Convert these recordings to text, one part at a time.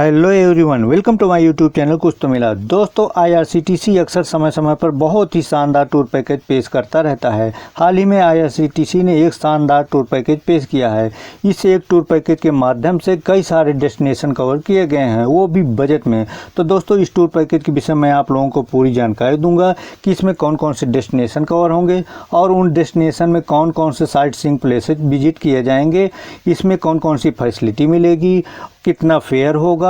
Hello everyone, welcome to my YouTube channel कुछ तो मिला। दोस्तों, आईआरसीटीसी अक्सर समय समय पर बहुत ही शानदार टूर पैकेज पेश करता रहता है। हाल ही में आईआरसीटीसी ने एक शानदार टूर पैकेज पेश किया है। इस एक टूर पैकेज के माध्यम से कई सारे डेस्टिनेशन कवर किए गए हैं, वो भी बजट में। तो दोस्तों, इस टूर पैकेज के विषय में आप लोगों को पूरी जानकारी दूंगा कि इसमें कौन कौन से डेस्टिनेशन कवर होंगे और उन डेस्टिनेशन में कौन कौन से साइट सीइंग प्लेसेज विजिट किए जाएंगे, इसमें कौन कौन सी फैसिलिटी मिलेगी, कितना फेयर होगा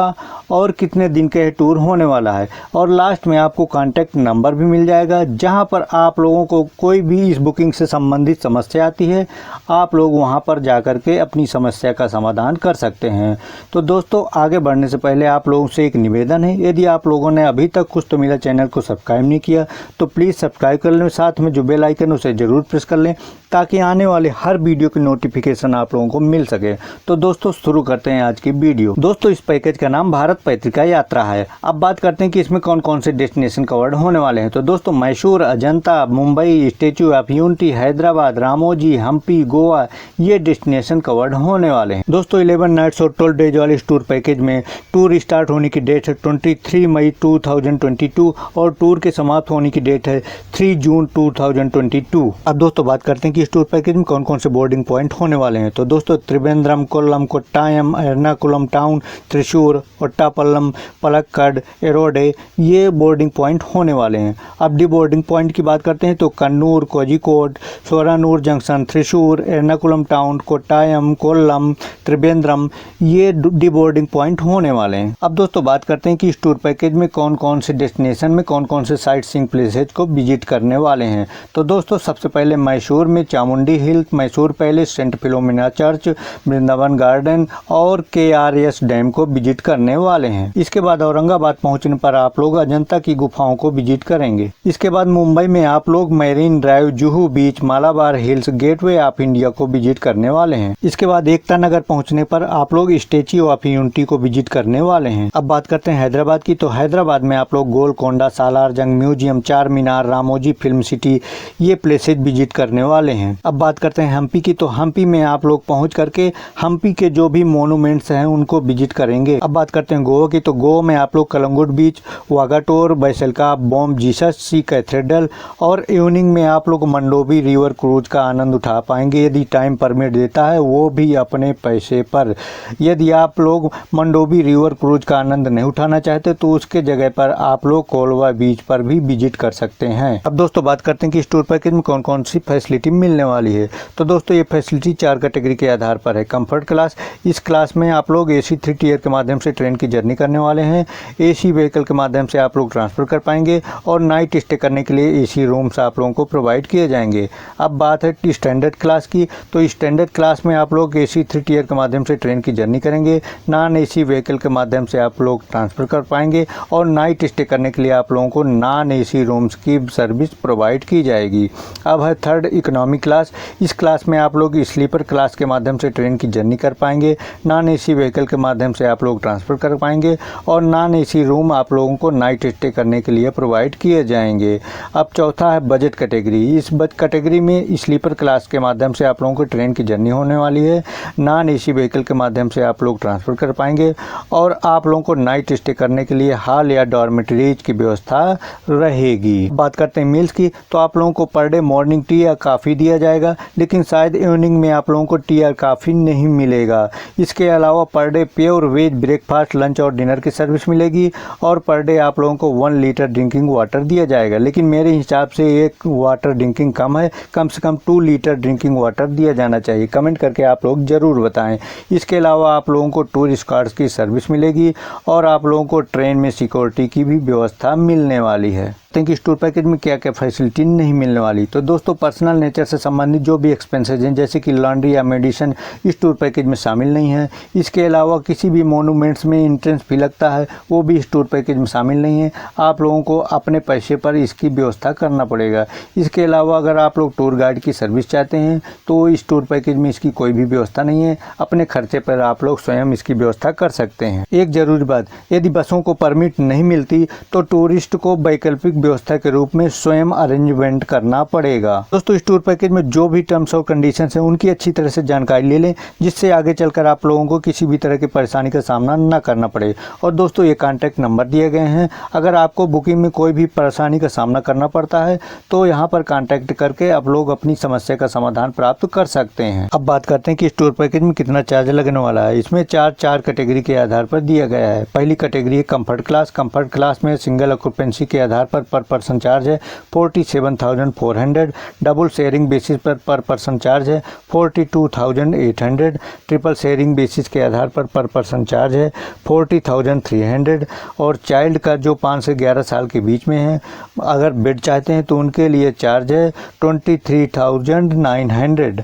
और कितने दिन का ये टूर होने वाला है। और लास्ट में आपको कांटेक्ट नंबर भी मिल जाएगा, जहां पर आप लोगों को कोई भी इस बुकिंग से संबंधित समस्या आती है, आप लोग वहां पर जाकर के अपनी समस्या का समाधान कर सकते हैं। तो दोस्तों, आगे बढ़ने से पहले आप लोगों से एक निवेदन है, यदि आप लोगों ने अभी तक कुछ तो मिला चैनल को सब्सक्राइब नहीं किया तो प्लीज़ सब्सक्राइब कर लें, साथ में जो बेल आइकन उसे ज़रूर प्रेस कर लें ताकि आने वाले हर वीडियो की नोटिफिकेशन आप लोगों को मिल सके। तो दोस्तों, शुरू करते हैं आज की वीडियो। दोस्तों, इस पैकेज का नाम भारत पैतृका यात्रा है। अब बात करते हैं कि इसमें कौन कौन से डेस्टिनेशन कवर्ड होने वाले हैं। तो दोस्तों, Mysore, Ajanta, Mumbai, Statue of Unity, Hyderabad, Ramoji, Hampi, Goa, ये डेस्टिनेशन कवर्ड होने वाले हैं। दोस्तों, 11 नाइट्स और 12 डेज वाले इस टूर पैकेज में टूर स्टार्ट होने की डेट है 23 मई 2022 और टूर के समाप्त होने की डेट है 3 जून 2022। अब दोस्तों, बात करते हैं कि इस टूर पैकेज में कौन कौन से बोर्डिंग पॉइंट होने वाले हैं। तो दोस्तों, त्रिवेंद्रम, कोल्लम, कोट्टायम, एर्नाकुलम टाउन, त्रिशूर, ओट्टापल्लम, पलक्कड, एरोडे, ये बोर्डिंग पॉइंट होने वाले हैं। अब डी बोर्डिंग पॉइंट की बात करते हैं तो कन्नूर, कोझिकोड, सोरानूर जंक्शन, त्रिशूर, एर्नाकुलम टाउन, कोट्टायम, कोल्लम, त्रिवेंद्रम, ये डी बोर्डिंग पॉइंट होने वाले हैं। अब दोस्तों, बात करते हैं कि इस टूर पैकेज में कौन कौन से डेस्टिनेशन में कौन कौन से साइट सीइंग प्लेसेज को विजिट करने वाले हैं। तो दोस्तों, सबसे पहले मैसूर में Chamundi hill, Mysore palace, Saint Philomena church, Vrindavan garden और KRS डैम को विजिट करने वाले हैं। इसके बाद औरंगाबाद पहुंचने पर आप लोग अजंता की गुफाओं को विजिट करेंगे। इसके बाद मुंबई में आप लोग marine drive, Juhu beach, Malabar hills, gateway of India को विजिट करने वाले हैं। इसके बाद एकता नगर पहुंचने पर आप लोग स्टैच्यू ऑफ यूनिटी को विजिट करने वाले हैं। अब बात करते हैं हैदराबाद की। तो हैदराबाद में आप लोग गोलकोंडा, सालार जंग म्यूजियम, चार मीनार, रामोजी फिल्म सिटी, ये प्लेसेज विजिट करने वाले हैं। अब बात करते हैं हम्पी की। तो हम्पी में आप लोग पहुंच करके हम्पी के जो भी मोनूमेंट्स हैं उनको विजिट करेंगे। अब बात करते हैं गोवा की। तो गोवा में आप लोग कलंगुट बीच, वागाटोर, बैसलका बॉम जीसस सी कैथेड्रल और इवनिंग में आप लोग मंडोवी रिवर क्रूज का आनंद उठा पाएंगे, यदि टाइम परमिट देता है, वो भी अपने पैसे पर। यदि आप लोग मंडोवी रिवर क्रूज का आनंद नहीं उठाना चाहते तो उसके जगह पर आप लोग कोलवा बीच पर भी विजिट कर सकते हैं। अब दोस्तों, बात करते हैं कि इस टूर पैकेज में कौन कौन सी फैसिलिटी मिलने वाली है। तो दोस्तों, ये फैसिलिटी 4 कैटेगरी के आधार पर है। कंफर्ट क्लास, इस क्लास में आप लोग AC 3 टियर के माध्यम से ट्रेन की जर्नी करने वाले हैं। AC व्हीकल के माध्यम से आप लोग ट्रांसफर कर पाएंगे और नाइट स्टे करने के लिए AC रूम्स आप लोगों को प्रोवाइड किए जाएंगे। अब बात है स्टैंडर्ड क्लास की। तो स्टैंडर्ड क्लास में आप लोग AC 3 टियर के माध्यम से ट्रेन की जर्नी करेंगे, नॉन AC व्हीकल के माध्यम से आप लोग ट्रांसफर कर पाएंगे और नाइट स्टे करने के लिए आप लोगों को नॉन AC रूम्स की सर्विस प्रोवाइड की जाएगी। अब है थर्ड इकोनॉमी क्लास। इस क्लास में आप लोग स्लीपर क्लास के माध्यम से ट्रेन की जर्नी कर पाएंगे, नॉन AC व्हीकल के माध्यम से आप लोग ट्रांसफ़र कर पाएंगे और नॉन AC रूम आप लोगों को नाइट स्टे करने के लिए प्रोवाइड किए जाएंगे। अब चौथा है बजट कैटेगरी। इस बजट कैटेगरी में स्लीपर क्लास के माध्यम से आप लोगों को ट्रेन की जर्नी होने वाली है, नॉन AC व्हीकल के माध्यम से आप लोग ट्रांसफ़र कर पाएंगे और आप लोगों को नाइट स्टे करने के लिए हॉल या डॉर्मेटरीज की व्यवस्था रहेगी। बात करते हैं मील्स की। तो आप लोगों को पर डे मॉर्निंग टी या काफ़ी दिया जाएगा, लेकिन शायद इवनिंग में आप लोगों को टी या काफ़ी नहीं मिलेगा। इसके अलावा per day pure veg breakfast, lunch और डिनर की सर्विस मिलेगी और पर डे आप लोगों को 1 लीटर ड्रिंकिंग वाटर दिया जाएगा। लेकिन मेरे हिसाब से एक वाटर ड्रिंकिंग कम है, कम से कम 2 लीटर ड्रिंकिंग वाटर दिया जाना चाहिए। कमेंट करके आप लोग ज़रूर बताएं। इसके अलावा आप लोगों को टूरिस्ट कार्ड्स की सर्विस मिलेगी और आप लोगों को ट्रेन में सिक्योरिटी की भी व्यवस्था मिलने वाली है। कि इस टूर पैकेज में क्या क्या फैसिलिटी नहीं मिलने वाली। तो दोस्तों, पर्सनल नेचर से संबंधित जो भी एक्सपेंसेज हैं, जैसे कि लॉन्ड्री या मेडिसिन, इस टूर पैकेज में शामिल नहीं है। इसके अलावा किसी भी मोनूमेंट्स में एंट्रेंस फी लगता है, वो भी इस टूर पैकेज में शामिल नहीं है। आप लोगों को अपने पैसे पर इसकी व्यवस्था करना पड़ेगा। इसके अलावा अगर आप लोग टूर गाइड की सर्विस चाहते हैं तो इस टूर पैकेज में इसकी कोई भी व्यवस्था नहीं है। अपने खर्चे पर आप लोग स्वयं इसकी व्यवस्था कर सकते हैं। एक ज़रूरी बात, यदि बसों को परमिट नहीं मिलती तो टूरिस्ट को वैकल्पिक व्यवस्था के रूप में स्वयं अरेंजमेंट करना पड़ेगा। दोस्तों इस टूर पैकेज में जो भी टर्म्स और कंडीशंस हैं उनकी अच्छी तरह से जानकारी ले लें, जिससे आगे चलकर आप लोगों को किसी भी तरह की परेशानी का सामना न करना पड़े। और दोस्तों ये कॉन्टैक्ट नंबर दिए गए हैं, अगर आपको बुकिंग में कोई भी परेशानी का सामना करना पड़ता है तो यहाँ पर कॉन्टैक्ट करके आप लोग अपनी समस्या का समाधान प्राप्त कर सकते हैं। अब बात करते हैं कि इस टूर पैकेज में कितना चार्ज लगने वाला है। इसमें चार कैटेगरी के आधार पर दिया गया है। पहली कैटेगरी है कंफर्ट क्लास। कंफर्ट क्लास में सिंगल ऑक्यूपेंसी के आधार पर पर्सन चार्ज है 47,400। डबल शेयरिंग बेसिस पर पर्सन चार्ज है 42,800। ट्रिपल शेयरिंग बेसिस के आधार पर पर्सन चार्ज है 40,300। और चाइल्ड का जो 5 से 11 साल के बीच में है, अगर बेड चाहते हैं तो उनके लिए चार्ज है 23,900।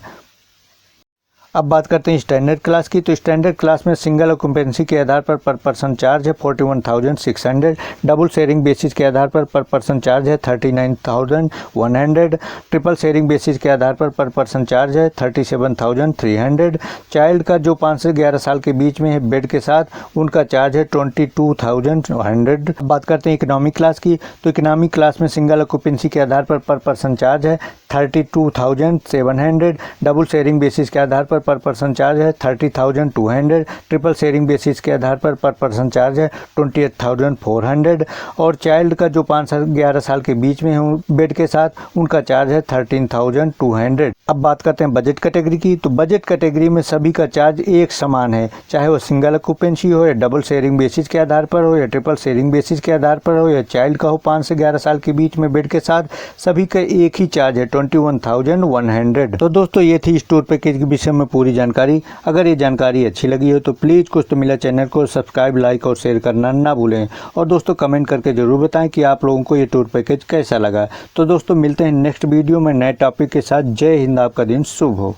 अब बात करते हैं स्टैंडर्ड क्लास की। तो स्टैंडर्ड क्लास में सिंगल ऑक्यूपेंसी के आधार पर पर्सन चार्ज है 41,600। डबल शेयरिंग बेसिस के आधार पर पर्सन चार्ज है 39,100। ट्रिपल शेयरिंग बेसिस के आधार पर पर्सन चार्ज है 37,300। चाइल्ड का जो 5 से 11 साल के बीच में है बेड के साथ, उनका चार्ज है 22,100। बात करते हैं इकोनॉमिक क्लास की। तो इकोनॉमिक क्लास में सिंगल ऑक्यूपेंसी के आधार पर पर्सन चार्ज है 32,700। डबल शेयरिंग बेसिस के आधार पर पर्सन चार्ज है 30,200। ट्रिपल शेयरिंग बेसिस के आधार पर पर्सन चार्ज है 28,400। और चाइल्ड का जो 5 से 11 साल के बीच में है बेड के साथ, उनका चार्ज है 13,200। अब बात करते हैं बजट कैटेगरी की। तो बजट कैटेगरी में सभी का चार्ज एक समान है, चाहे वो सिंगल ऑक्यूपेंसी हो या डबल शेयरिंग बेसिस के आधार पर हो या ट्रिपल शेयरिंग बेसिस के आधार पर हो या चाइल्ड का हो 5 से 11 साल के बीच में बेड के साथ, सभी का एक ही चार्ज है 21,100। तो दोस्तों ये थी इस टूर पैकेज के विषय में पूरी जानकारी। अगर ये जानकारी अच्छी लगी हो तो प्लीज़ कुछ तो मिला चैनल को सब्सक्राइब, लाइक और शेयर करना ना भूलें। और दोस्तों कमेंट करके ज़रूर बताएं कि आप लोगों को ये टूर पैकेज कैसा लगा। तो दोस्तों मिलते हैं नेक्स्ट वीडियो में नए टॉपिक के साथ। जय हिंद, आपका दिन शुभ हो।